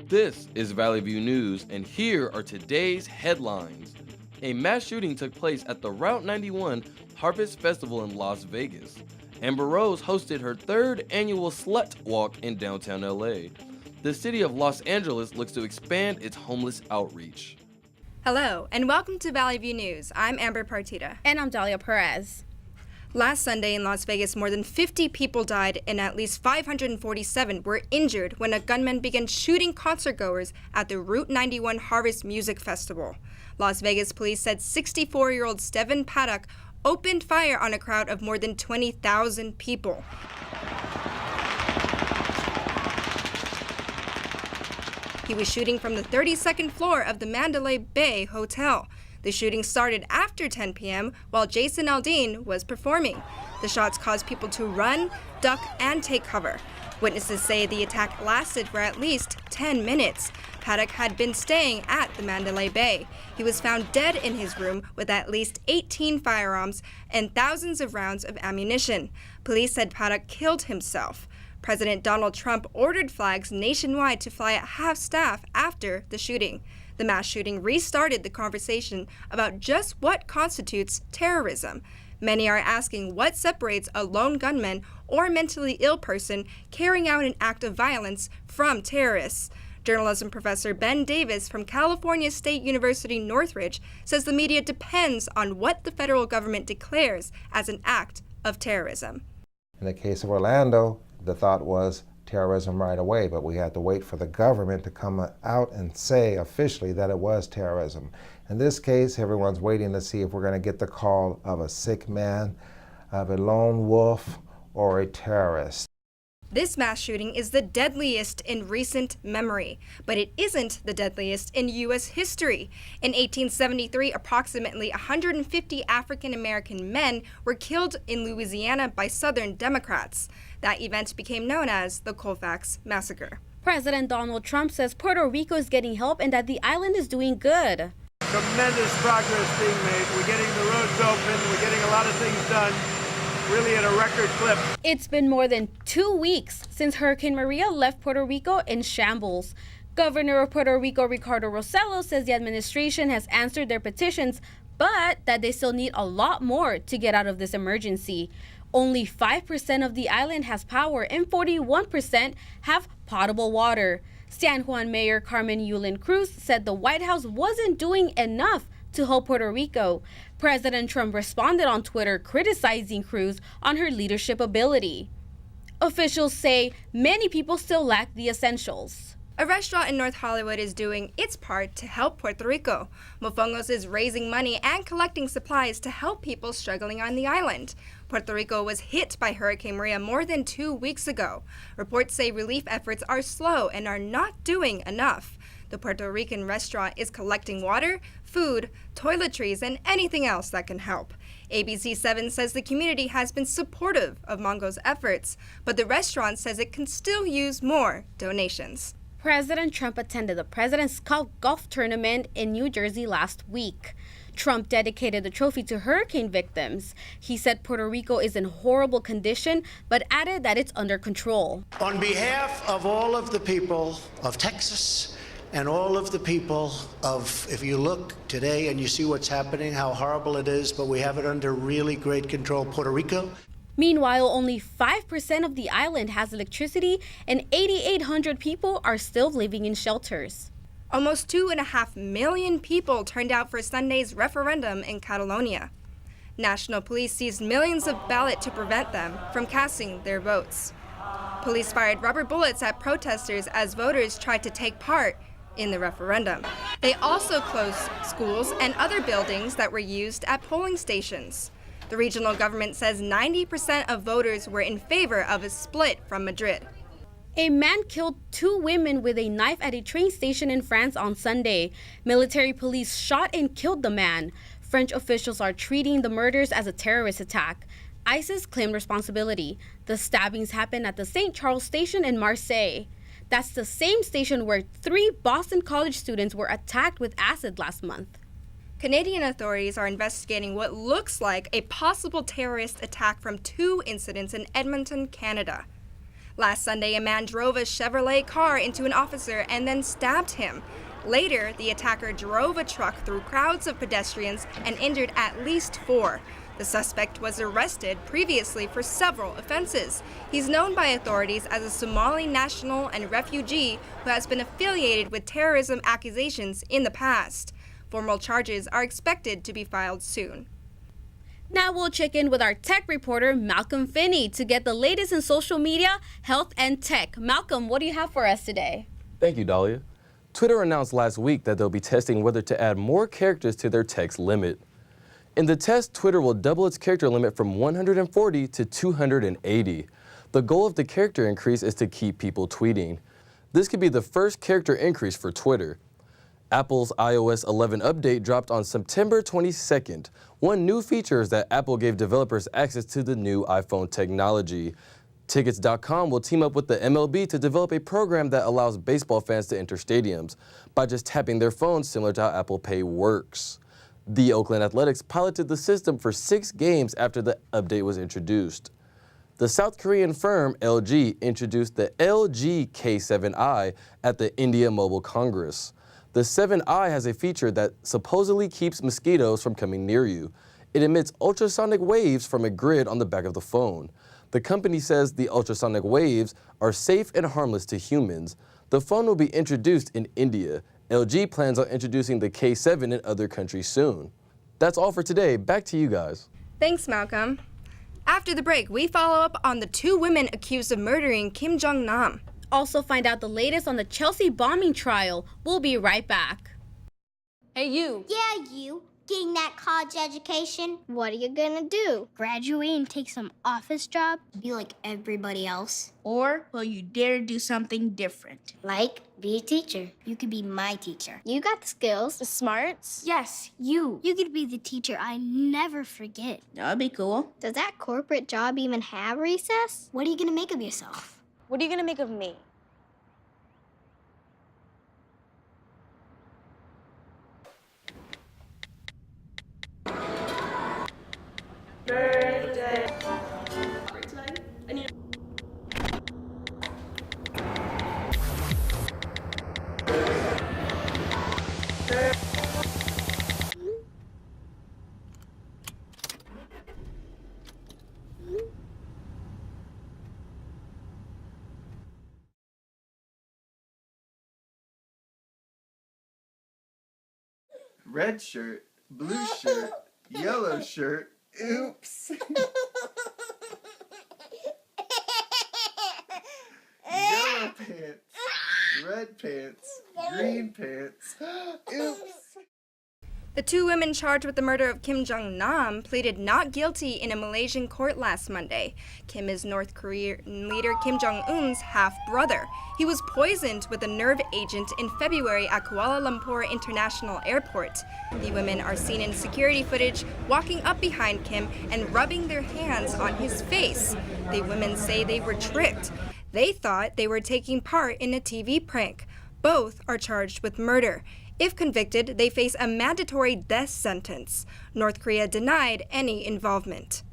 This is Valley View News, and here are today's headlines. A mass shooting took place at the Route 91 Harvest Festival in Las Vegas. Amber Rose hosted her third annual Slut Walk in downtown LA. The city of Los Angeles looks to expand its homeless outreach. Hello, and welcome to Valley View News. I'm Amber Partida. And I'm Dahlia Perez. Last Sunday in Las Vegas, more than 50 people died and at least 547 were injured when a gunman began shooting concertgoers at the Route 91 Harvest Music Festival. Las Vegas police said 64-year-old Stephen Paddock opened fire on a crowd of more than 20,000 people. He was shooting from the 32nd floor of the Mandalay Bay Hotel. The shooting started after 10 p.m. while Jason Aldean was performing. The shots caused people to run, duck, and take cover. Witnesses say the attack lasted for at least 10 minutes. Paddock had been staying at the Mandalay Bay. He was found dead in his room with at least 18 firearms and thousands of rounds of ammunition. Police said Paddock killed himself. President Donald Trump ordered flags nationwide to fly at half-staff after the shooting. The mass shooting restarted the conversation about just what constitutes terrorism. Many are asking what separates a lone gunman or mentally ill person carrying out an act of violence from terrorists. Journalism professor Ben Davis from California State University Northridge says the media depends on what the federal government declares as an act of terrorism. In the case of Orlando, the thought was terrorism right away, but we had to wait for the government to come out and say officially that it was terrorism. In this case, everyone's waiting to see if we're going to get the call of a sick man, of a lone wolf, or a terrorist. This mass shooting is the deadliest in recent memory, but it isn't the deadliest in U.S. history. In 1873, approximately 150 African-American men were killed in Louisiana by Southern Democrats. That event became known as the Colfax Massacre. President Donald Trump says Puerto Rico is getting help and that the island is doing good. Tremendous progress being made. We're getting the roads open. We're getting a lot of things done. Really at a record clip. It's been more than 2 weeks since Hurricane Maria left Puerto Rico in shambles. Governor of Puerto Rico, Ricardo Rossello, says the administration has answered their petitions, but that they still need a lot more to get out of this emergency. Only 5% of the island has power and 41% have potable water. San Juan Mayor Carmen Yulín Cruz said the White House wasn't doing enough to help Puerto Rico. President Trump responded on Twitter criticizing Cruz on her leadership ability. Officials say many people still lack the essentials. A restaurant in North Hollywood is doing its part to help Puerto Rico. Mofongos is raising money and collecting supplies to help people struggling on the island. Puerto Rico was hit by Hurricane Maria more than 2 weeks ago. Reports say relief efforts are slow and are not doing enough. The Puerto Rican restaurant is collecting water, food, toiletries, and anything else that can help. ABC7 says the community has been supportive of Mongo's efforts, but the restaurant says it can still use more donations. President Trump attended the President's Cup golf tournament in New Jersey last week. Trump dedicated the trophy to hurricane victims. He said Puerto Rico is in horrible condition, but added that it's under control. On behalf of all of the people of Texas, and all of the people of, if you look today and you see what's happening, how horrible it is, but we have it under really great control, Puerto Rico. Meanwhile, only 5% of the island has electricity and 8,800 people are still living in shelters. Almost 2.5 million people turned out for Sunday's referendum in Catalonia. National police seized millions of ballots to prevent them from casting their votes. Police fired rubber bullets at protesters as voters tried to take part in the referendum. They also closed schools and other buildings that were used at polling stations. The regional government says 90% of voters were in favor of a split from Madrid. A man killed 2 women with a knife at a train station in France on Sunday. Military police shot and killed the man. French officials are treating the murders as a terrorist attack. ISIS claimed responsibility. The stabbings happened at the St. Charles station in Marseille. That's the same station where 3 Boston College students were attacked with acid last month. Canadian authorities are investigating what looks like a possible terrorist attack from 2 incidents in Edmonton, Canada. Last Sunday, a man drove a Chevrolet car into an officer and then stabbed him. Later, the attacker drove a truck through crowds of pedestrians and injured at least 4. The suspect was arrested previously for several offenses. He's known by authorities as a Somali national and refugee who has been affiliated with terrorism accusations in the past. Formal charges are expected to be filed soon. Now we'll check in with our tech reporter, Malcolm Finney, to get the latest in social media, health, and tech. Malcolm, what do you have for us today? Thank you, Dahlia. Twitter announced last week that they'll be testing whether to add more characters to their text limit. In the test, Twitter will double its character limit from 140 to 280. The goal of the character increase is to keep people tweeting. This could be the first character increase for Twitter. Apple's iOS 11 update dropped on September 22nd. One new feature is that Apple gave developers access to the new iPhone technology. Tickets.com will team up with the MLB to develop a program that allows baseball fans to enter stadiums by just tapping their phones, similar to how Apple Pay works. The Oakland Athletics piloted the system for 6 games after the update was introduced. The South Korean firm LG introduced the LG K7i at the India Mobile Congress. The 7i has a feature that supposedly keeps mosquitoes from coming near you. It emits ultrasonic waves from a grid on the back of the phone. The company says the ultrasonic waves are safe and harmless to humans. The phone will be introduced in India. LG plans on introducing the K7 in other countries soon. That's all for today. Back to you guys. Thanks, Malcolm. After the break, we follow up on the 2 women accused of murdering Kim Jong-nam. Also find out the latest on the Chelsea bombing trial. We'll be right back. Hey, you. Yeah, you. Getting that college education? What are you gonna do? Graduate and take some office job? Be like everybody else? Or will you dare do something different? Like, be a teacher. You could be my teacher. You got the skills. The smarts? Yes, you. You could be the teacher I never forget. That'd be cool. Does that corporate job even have recess? What are you gonna make of yourself? What are you gonna make of me? Red shirt, blue shirt, yellow shirt. Oops. Yellow pants, red pants, green pants. Oops. The 2 women charged with the murder of Kim Jong-nam pleaded not guilty in a Malaysian court last Monday. Kim is North Korean leader Kim Jong-un's half-brother. He was poisoned with a nerve agent in February at Kuala Lumpur International Airport. The women are seen in security footage walking up behind Kim and rubbing their hands on his face. The women say they were tricked. They thought they were taking part in a TV prank. Both are charged with murder. If convicted, they face a mandatory death sentence. North Korea denied any involvement.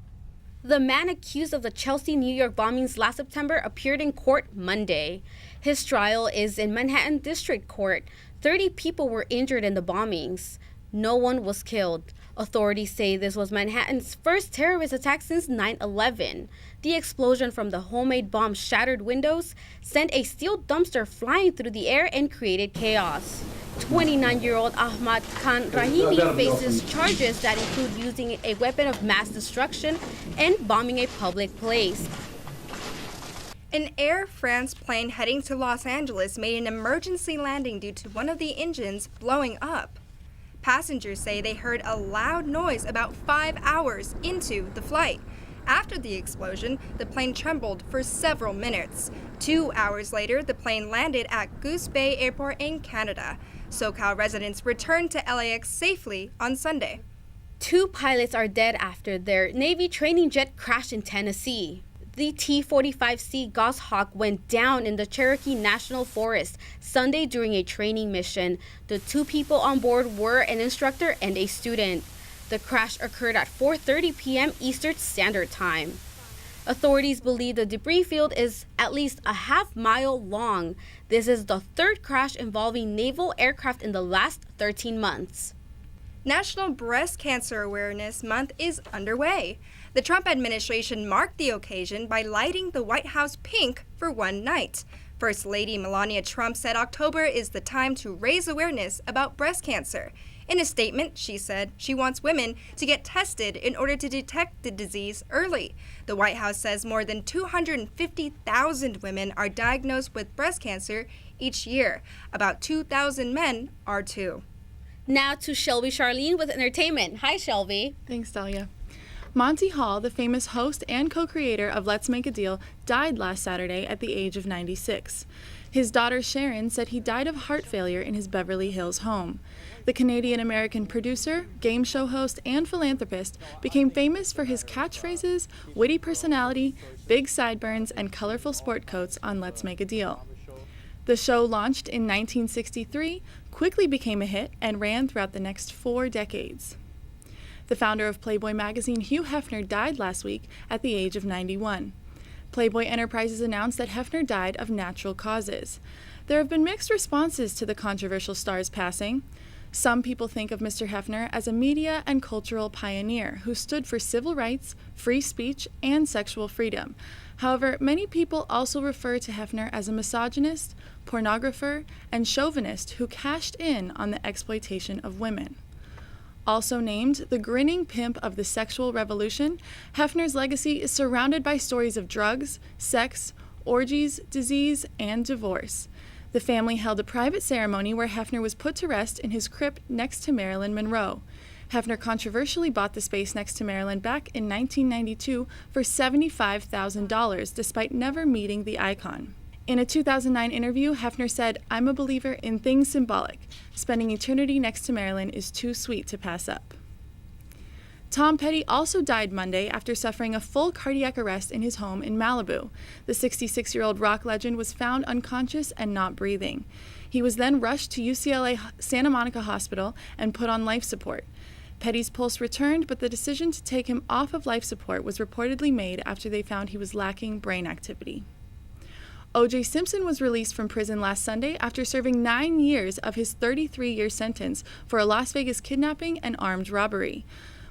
The man accused of the Chelsea, New York bombings last September appeared in court Monday. His trial is in Manhattan District Court. 30 people were injured in the bombings. No one was killed. Authorities say this was Manhattan's first terrorist attack since 9/11. The explosion from the homemade bomb shattered windows, sent a steel dumpster flying through the air, and created chaos. 29-year-old Ahmad Khan Rahimi faces charges that include using a weapon of mass destruction and bombing a public place. An Air France plane heading to Los Angeles made an emergency landing due to one of the engines blowing up. Passengers say they heard a loud noise about 5 hours into the flight. After the explosion, the plane trembled for several minutes. 2 hours later, the plane landed at Goose Bay Airport in Canada. SoCal residents returned to LAX safely on Sunday. 2 pilots are dead after their Navy training jet crashed in Tennessee. The T-45C Goshawk went down in the Cherokee National Forest Sunday during a training mission. The 2 people on board were an instructor and a student. The crash occurred at 4:30 p.m. Eastern Standard Time. Authorities believe the debris field is at least a half-mile long. This is the third crash involving naval aircraft in the last 13 months. National Breast Cancer Awareness Month is underway. The Trump administration marked the occasion by lighting the White House pink for one night. First Lady Melania Trump said October is the time to raise awareness about breast cancer. In a statement, she said she wants women to get tested in order to detect the disease early. The White House says more than 250,000 women are diagnosed with breast cancer each year. About 2,000 men are too. Now to Shelby Charlene with entertainment. Hi, Shelby. Thanks, Dahlia. Monty Hall, the famous host and co-creator of Let's Make a Deal, died last Saturday at the age of 96. His daughter Sharon said he died of heart failure in his Beverly Hills home. The Canadian-American producer, game show host, and philanthropist became famous for his catchphrases, witty personality, big sideburns, and colorful sport coats on Let's Make a Deal. The show, launched in 1963, quickly became a hit and ran throughout the next 4 decades. The founder of Playboy magazine, Hugh Hefner, died last week at the age of 91. Playboy Enterprises announced that Hefner died of natural causes. There have been mixed responses to the controversial star's passing. Some people think of Mr. Hefner as a media and cultural pioneer who stood for civil rights, free speech, and sexual freedom. However, many people also refer to Hefner as a misogynist, pornographer, and chauvinist who cashed in on the exploitation of women. Also named the grinning pimp of the sexual revolution, Hefner's legacy is surrounded by stories of drugs, sex, orgies, disease, and divorce. The family held a private ceremony where Hefner was put to rest in his crypt next to Marilyn Monroe. Hefner controversially bought the space next to Marilyn back in 1992 for $75,000, despite never meeting the icon. In a 2009 interview, Hefner said, "I'm a believer in things symbolic. Spending eternity next to Marilyn is too sweet to pass up." Tom Petty also died Monday after suffering a full cardiac arrest in his home in Malibu. The 66-year-old rock legend was found unconscious and not breathing. He was then rushed to UCLA Santa Monica Hospital and put on life support. Petty's pulse returned, but the decision to take him off of life support was reportedly made after they found he was lacking brain activity. O.J. Simpson was released from prison last Sunday after serving 9 years of his 33-year sentence for a Las Vegas kidnapping and armed robbery.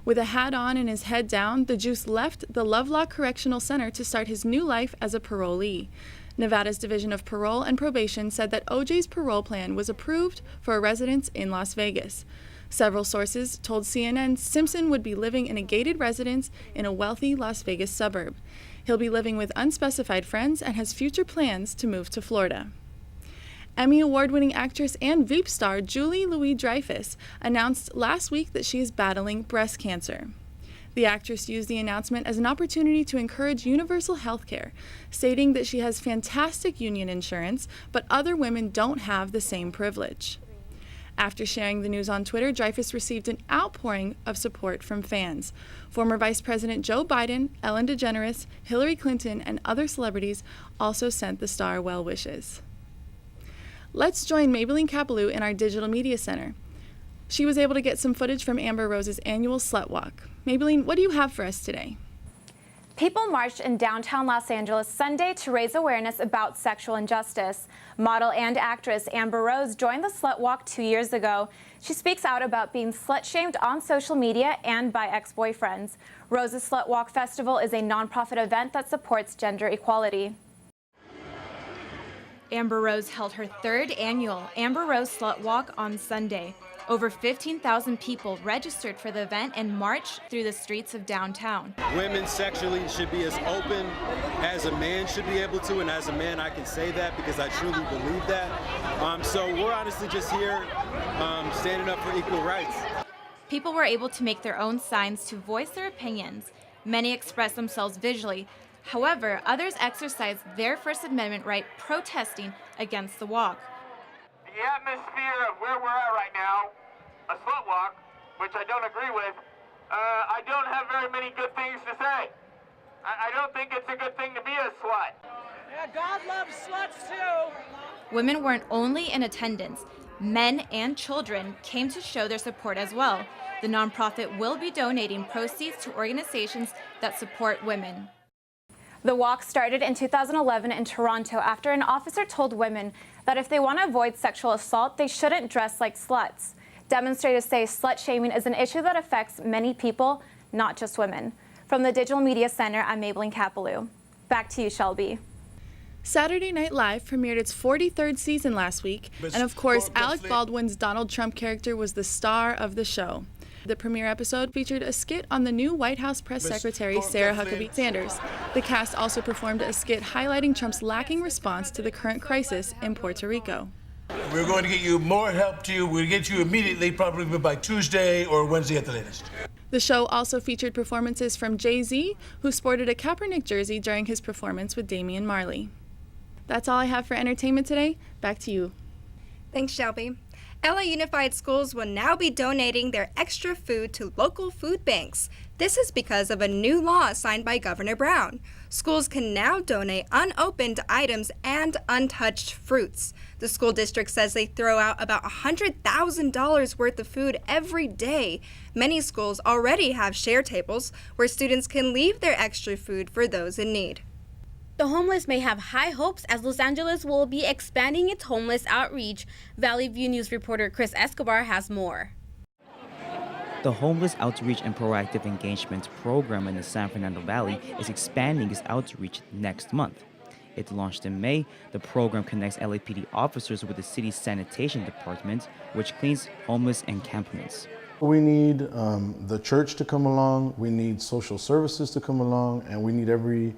With a hat on and his head down, the Juice left the Lovelock Correctional Center to start his new life as a parolee. Nevada's Division of Parole and Probation said that O.J.'s parole plan was approved for a residence in Las Vegas. Several sources told CNN Simpson would be living in a gated residence in a wealthy Las Vegas suburb. He'll be living with unspecified friends and has future plans to move to Florida. Emmy Award-winning actress and Veep star Julie Louis-Dreyfus announced last week that she is battling breast cancer. The actress used the announcement as an opportunity to encourage universal health care, stating that she has fantastic union insurance, but other women don't have the same privilege. After sharing the news on Twitter, Dreyfus received an outpouring of support from fans. Former Vice President Joe Biden, Ellen DeGeneres, Hillary Clinton, and other celebrities also sent the star well wishes. Let's join Maybelline Capelou in our Digital Media Center. She was able to get some footage from Amber Rose's annual Slut Walk. Maybelline, what do you have for us today? People marched in downtown Los Angeles Sunday to raise awareness about sexual injustice. Model and actress Amber Rose joined the Slut Walk 2 years ago. She speaks out about being slut-shamed on social media and by ex-boyfriends. Rose's Slut Walk Festival is a nonprofit event that supports gender equality. Amber Rose held her 3rd annual Amber Rose Slut Walk on Sunday. Over 15,000 people registered for the event and marched through the streets of downtown. Women sexually should be as open as a man should be able to, and as a man I can say that because I truly believe that. So we're honestly just here standing up for equal rights. People were able to make their own signs to voice their opinions. Many expressed themselves visually. However, others exercised their First Amendment right protesting against the walk. The atmosphere of where we're at right now, a slut walk, which I don't agree with, I don't have very many good things to say. I don't think it's a good thing to be a slut. Yeah, God loves sluts too. Women weren't only in attendance. Men and children came to show their support as well. The nonprofit will be donating proceeds to organizations that support women. The walk started in 2011 in Toronto after an officer told women that if they want to avoid sexual assault, they shouldn't dress like sluts. Demonstrators say slut shaming is an issue that affects many people, not just women. From the Digital Media Center, I'm Maybelline Kapaloo. Back to you, Shelby. Saturday Night Live premiered its 43rd season last week, and of course, Alec Baldwin's Donald Trump character was the star of the show. The premiere episode featured a skit on the new White House press secretary, Sarah Huckabee Sanders. The cast also performed a skit highlighting Trump's lacking response to the current crisis in Puerto Rico. We're going to get you more help to you. We'll get you immediately, probably by Tuesday or Wednesday at the latest. The show also featured performances from Jay-Z, who sported a Kaepernick jersey during his performance with Damian Marley. That's all I have for entertainment today. Back to you. Thanks, Shelby. LA Unified Schools will now be donating their extra food to local food banks. This is because of a new law signed by Governor Brown. Schools can now donate unopened items and untouched fruits. The school district says they throw out about $100,000 worth of food every day. Many schools already have share tables where students can leave their extra food for those in need. The homeless may have high hopes as Los Angeles will be expanding its homeless outreach. Valley View News reporter Chris Escobar has more. The Homeless Outreach and Proactive Engagement program in the San Fernando Valley is expanding its outreach next month. It launched in May. The program connects LAPD officers with the city's sanitation department, which cleans homeless encampments. We need the church to come along, we need social services to come along, and we need every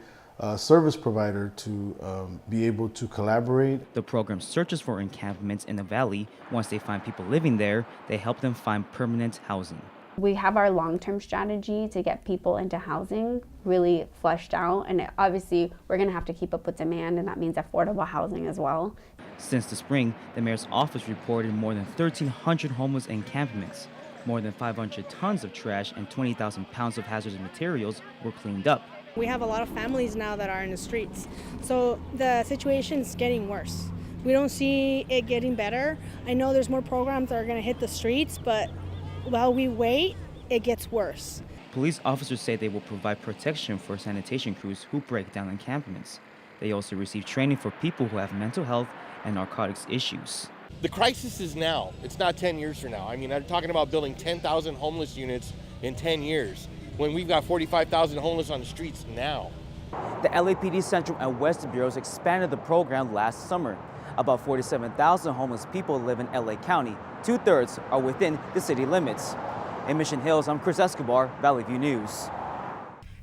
service provider to be able to collaborate. The program searches for encampments in the valley. Once they find people living there, they help them find permanent housing. We have our long-term strategy to get people into housing really fleshed out, and obviously we're going to have to keep up with demand, and that means affordable housing as well. Since the spring, the mayor's office reported more than 1,300 homeless encampments. More than 500 tons of trash and 20,000 pounds of hazardous materials were cleaned up. We have a lot of families now that are in the streets, so the situation is getting worse. We don't see it getting better. I know there's more programs that are going to hit the streets, but while we wait, it gets worse. Police officers say they will provide protection for sanitation crews who break down encampments. They also receive training for people who have mental health and narcotics issues. The crisis is now. It's not 10 years from now. I mean, they're talking about building 10,000 homeless units in 10 years. When we've got 45,000 homeless on the streets now. The LAPD Central and West Bureaus expanded the program last summer. About 47,000 homeless people live in LA County. 2/3 are within the city limits. In Mission Hills, I'm Chris Escobar, Valley View News.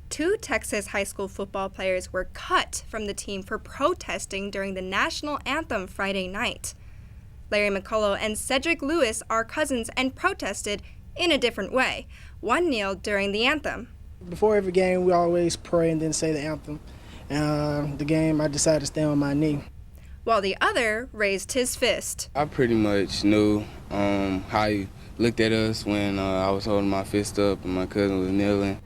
2 Texas high school football players were cut from the team for protesting during the national anthem Friday night. Larry McCullough and Cedric Lewis are cousins and protested in a different way. One kneeled during the anthem. Before every game, we always pray and then say the anthem. The game, I decided to stand on my knee. While the other raised his fist. I pretty much knew how he looked at us when I was holding my fist up and my cousin was kneeling.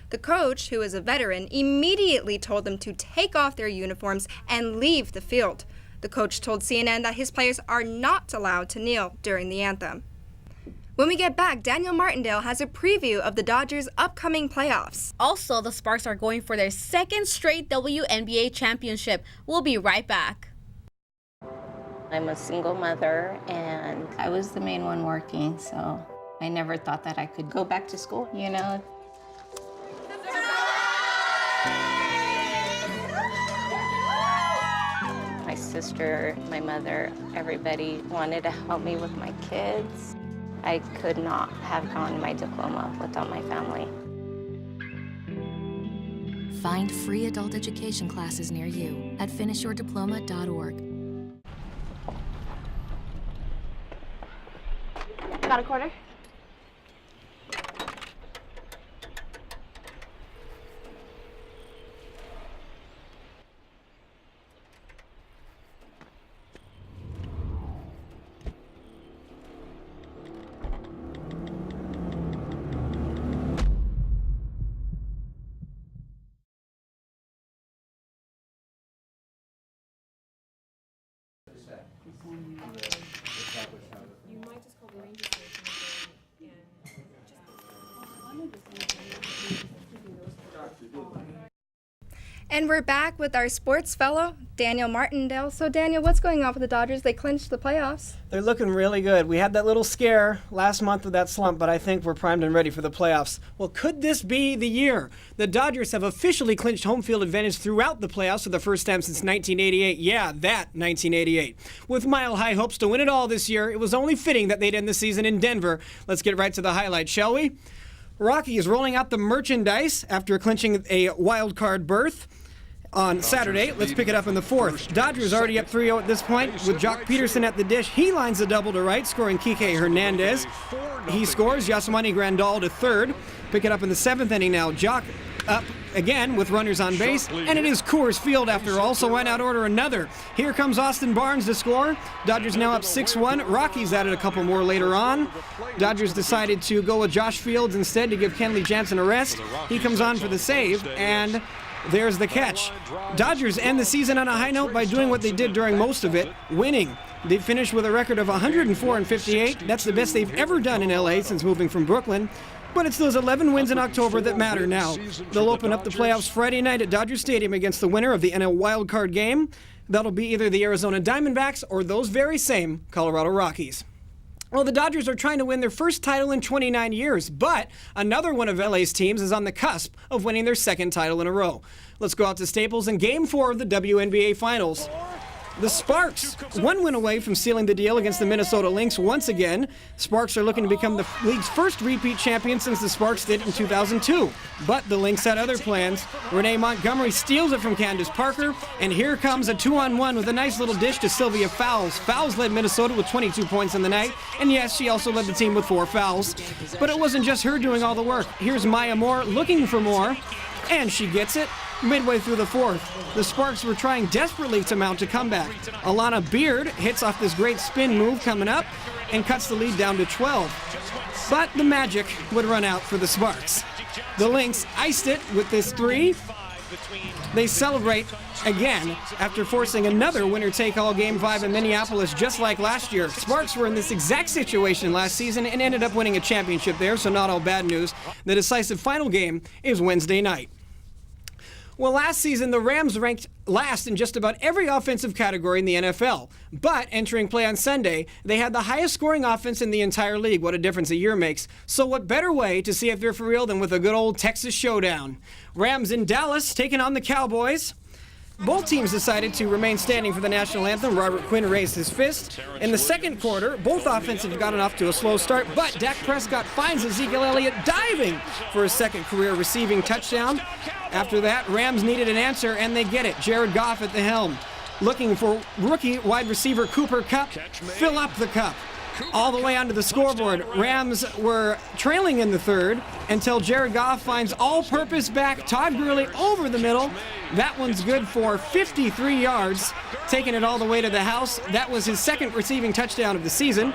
The coach, who is a veteran, immediately told them to take off their uniforms and leave the field. The coach told CNN that his players are not allowed to kneel during the anthem. When we get back, Daniel Martindale has a preview of the Dodgers' upcoming playoffs. Also, the Sparks are going for their second straight WNBA championship. We'll be right back. I'm a single mother, and I was the main one working, so I never thought that I could go back to school, you know. My sister, my mother, everybody wanted to help me with my kids. I could not have gotten my diploma without my family. Find free adult education classes near you at finishyourdiploma.org. Got a quarter? And we're back with our sports fellow, Daniel Martindale. So, Daniel, what's going on with the Dodgers? They clinched the playoffs. They're looking really good. We had that little scare last month with that slump, but I think we're primed and ready for the playoffs. Well, could this be the year? The Dodgers have officially clinched home field advantage throughout the playoffs for the first time since 1988. Yeah, that 1988. With mile-high hopes to win it all this year, it was only fitting that they'd end the season in Denver. Let's get right to the highlights, shall we? Rocky is rolling out the merchandise after clinching a wild card berth on Saturday. Let's pick it up in the fourth. Dodgers already up 3-0 at this point with Jock Peterson at the dish. He lines a double to right, scoring Kike Hernandez. He scores Yosemite Grandal to third. Pick it up in the seventh inning now. Jock up again with runners on base, and it is Coors Field after all, so why not order another? Here comes Austin Barnes to score. Dodgers now up 6-1. Rockies added a couple more later on. Dodgers decided to go with Josh Fields instead to give Kenley Jansen a rest. He comes on for the save, and there's the catch. Dodgers end the season on a high note by doing what they did during most of it, winning. They finished with a record of 104-58. That's the best they've ever done in LA since moving from Brooklyn. But it's those 11 wins in October that matter now. They'll open up the playoffs Friday night at Dodger Stadium against the winner of the NL wildcard game. That'll be either the Arizona Diamondbacks or those very same Colorado Rockies. Well, the Dodgers are trying to win their first title in 29 years, but another one of LA's teams is on the cusp of winning their second title in a row. Let's go out to Staples in Game 4 of the WNBA Finals. The Sparks, one win away from sealing the deal against the Minnesota Lynx once again. Sparks are looking to become the league's first repeat champion since the Sparks did in 2002. But the Lynx had other plans. Renee Montgomery steals it from Candace Parker, and here comes a 2-on-1 with a nice little dish to Sylvia Fowles. Fowles led Minnesota with 22 points in the night, and yes, she also led the team with 4 fouls. But it wasn't just her doing all the work. Here's Maya Moore looking for more, and she gets it. Midway through the fourth, the Sparks were trying desperately to mount a comeback. Alana Beard hits off this great spin move coming up and cuts the lead down to 12. But the magic would run out for the Sparks. The Lynx iced it with this 3. They celebrate again after forcing another winner-take-all Game 5 in Minneapolis just like last year. Sparks were in this exact situation last season and ended up winning a championship there, so not all bad news. The decisive final game is Wednesday night. Well, last season, the Rams ranked last in just about every offensive category in the NFL. But entering play on Sunday, they had the highest scoring offense in the entire league. What a difference a year makes. So what better way to see if they're for real than with a good old Texas showdown? Rams in Dallas taking on the Cowboys. Both teams decided to remain standing for the national anthem. Robert Quinn raised his fist. In the second quarter, both offenses have gotten off to a slow start, but Dak Prescott finds Ezekiel Elliott diving for his second career receiving touchdown. After that, Rams needed an answer, and they get it. Jared Goff at the helm, looking for rookie wide receiver Cooper Kupp. Fill up the cup. All the way onto the scoreboard. Rams were trailing in the third until Jared Goff finds all-purpose back Todd Gurley over the middle. That one's good for 53 yards, taking it all the way to the house. That was his second receiving touchdown of the season.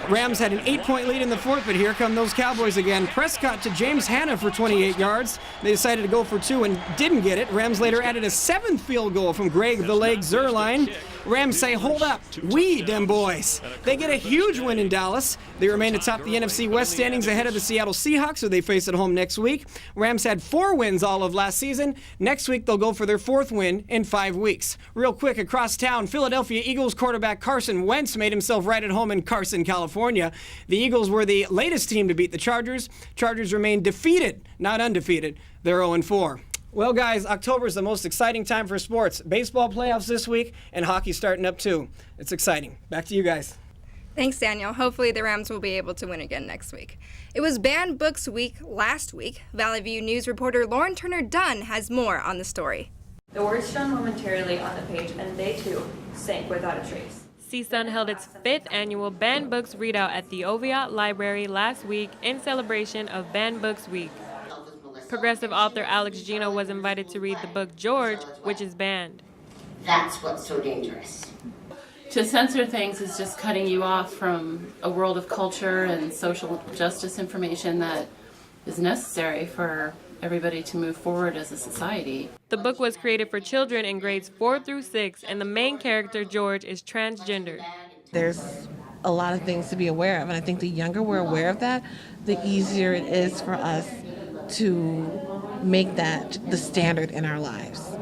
Rams had an 8-point lead in the fourth, but here come those Cowboys again. Prescott to James Hanna for 28 yards. They decided to go for 2 and didn't get it. Rams later added a 7th field goal from Greg the Leg Zuerlein. Rams say, hold up, we dem boys. They get a huge win in Dallas. They remain atop the NFC West standings ahead of the Seattle Seahawks, who they face at home next week. Rams had 4 wins all of last season. Next week, they'll go for their 4th win in 5 weeks. Real quick, across town, Philadelphia Eagles quarterback Carson Wentz made himself right at home in Carson, California. The Eagles were the latest team to beat the Chargers. Chargers remain defeated, not undefeated. They're 0-4. Well, guys, October is the most exciting time for sports. Baseball playoffs this week, and hockey starting up too. It's exciting. Back to you guys. Thanks, Daniel. Hopefully the Rams will be able to win again next week. It was Banned Books Week last week. Valley View News reporter Lauren Turner-Dunn has more on the story. The words shone momentarily on the page, and they too sank without a trace. CSUN held its 5th annual Banned Books readout at the Oviatt Library last week in celebration of Banned Books Week. Progressive author Alex Gino was invited to read the book George, which is banned. That's what's so dangerous. To censor things is just cutting you off from a world of culture and social justice information that is necessary for everybody to move forward as a society. The book was created for children in grades 4 through 6, and the main character, George, is transgender. There's a lot of things to be aware of, and I think the younger we're aware of that, the easier it is for us to make that the standard in our lives.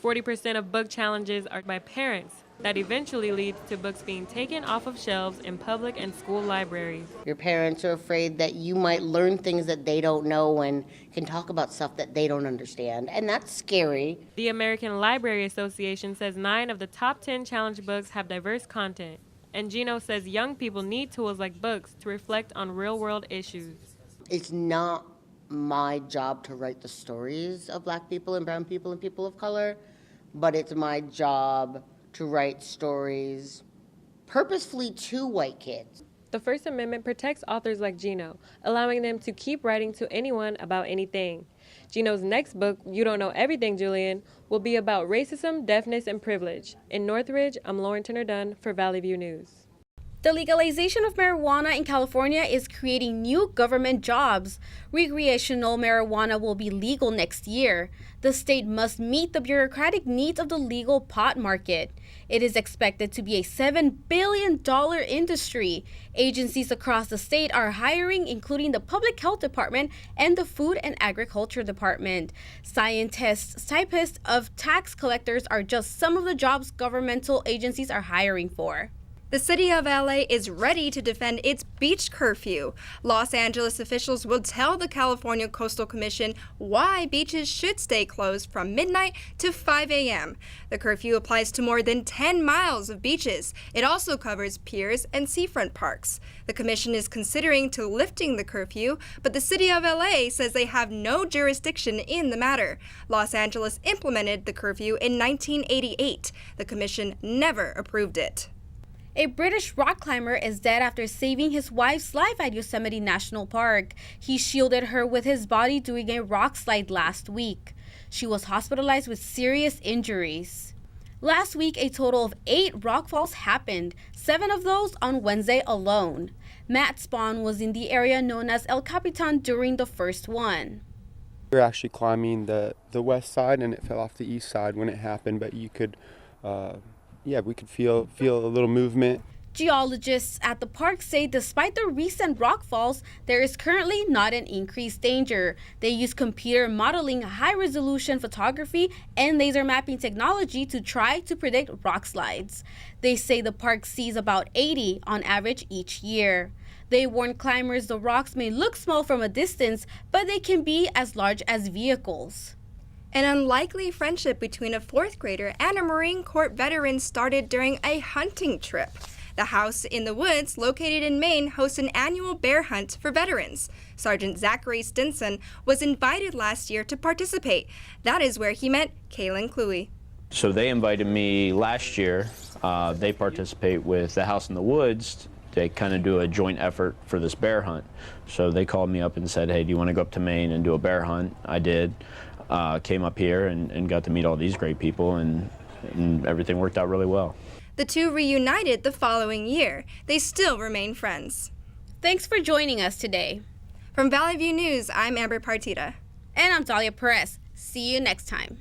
40% of book challenges are by parents. That eventually leads to books being taken off of shelves in public and school libraries. Your parents are afraid that you might learn things that they don't know and can talk about stuff that they don't understand, and that's scary. The American Library Association says 9 of the top 10 challenge books have diverse content. And Gino says young people need tools like books to reflect on real-world issues. It's not my job to write the stories of Black people and brown people and people of color, but it's my job to write stories purposefully to white kids. The First Amendment protects authors like Gino, allowing them to keep writing to anyone about anything. Gino's next book, You Don't Know Everything, Julian, will be about racism, deafness, and privilege. In Northridge, I'm Lauren Turner-Dunn for Valley View News. The legalization of marijuana in California is creating new government jobs. Recreational marijuana will be legal next year. The state must meet the bureaucratic needs of the legal pot market. It is expected to be a $7 billion industry. Agencies across the state are hiring, including the Public Health Department and the Food and Agriculture Department. Scientists, typists of tax collectors are just some of the jobs governmental agencies are hiring for. The city of LA is ready to defend its beach curfew. Los Angeles officials will tell the California Coastal Commission why beaches should stay closed from midnight to 5 a.m. The curfew applies to more than 10 miles of beaches. It also covers piers and seafront parks. The commission is considering to lifting the curfew, but the city of LA says they have no jurisdiction in the matter. Los Angeles implemented the curfew in 1988. The commission never approved it. A British rock climber is dead after saving his wife's life at Yosemite National Park. He shielded her with his body during a rock slide last week. She was hospitalized with serious injuries. Last week, a total of 8 rock falls happened, 7 of those on Wednesday alone. Matt Spahn was in the area known as El Capitan during the first one. We were actually climbing the west side, and it fell off the east side when it happened, but you could we could feel a little movement. Geologists at the park say despite the recent rock falls, there is currently not an increased danger. They use computer modeling, high-resolution photography, and laser mapping technology to try to predict rock slides. They say the park sees about 80 on average each year. They warn climbers the rocks may look small from a distance, but they can be as large as vehicles. An unlikely friendship between a 4th grader and a Marine Corps veteran started during a hunting trip. The house in the woods, located in Maine, hosts an annual bear hunt for veterans. Sergeant Zachary Stinson was invited last year to participate. That is where he met Kaylin Cluey. So they invited me last year. They participate with the House in the Woods. They kind of do a joint effort for this bear hunt. So they called me up and said, hey, do you want to go up to Maine and do a bear hunt? I did. Came up here and got to meet all these great people, and everything worked out really well. The two reunited the following year. They still remain friends. Thanks for joining us today. From Valley View News, I'm Amber Partita. And I'm Dahlia Perez. See you next time.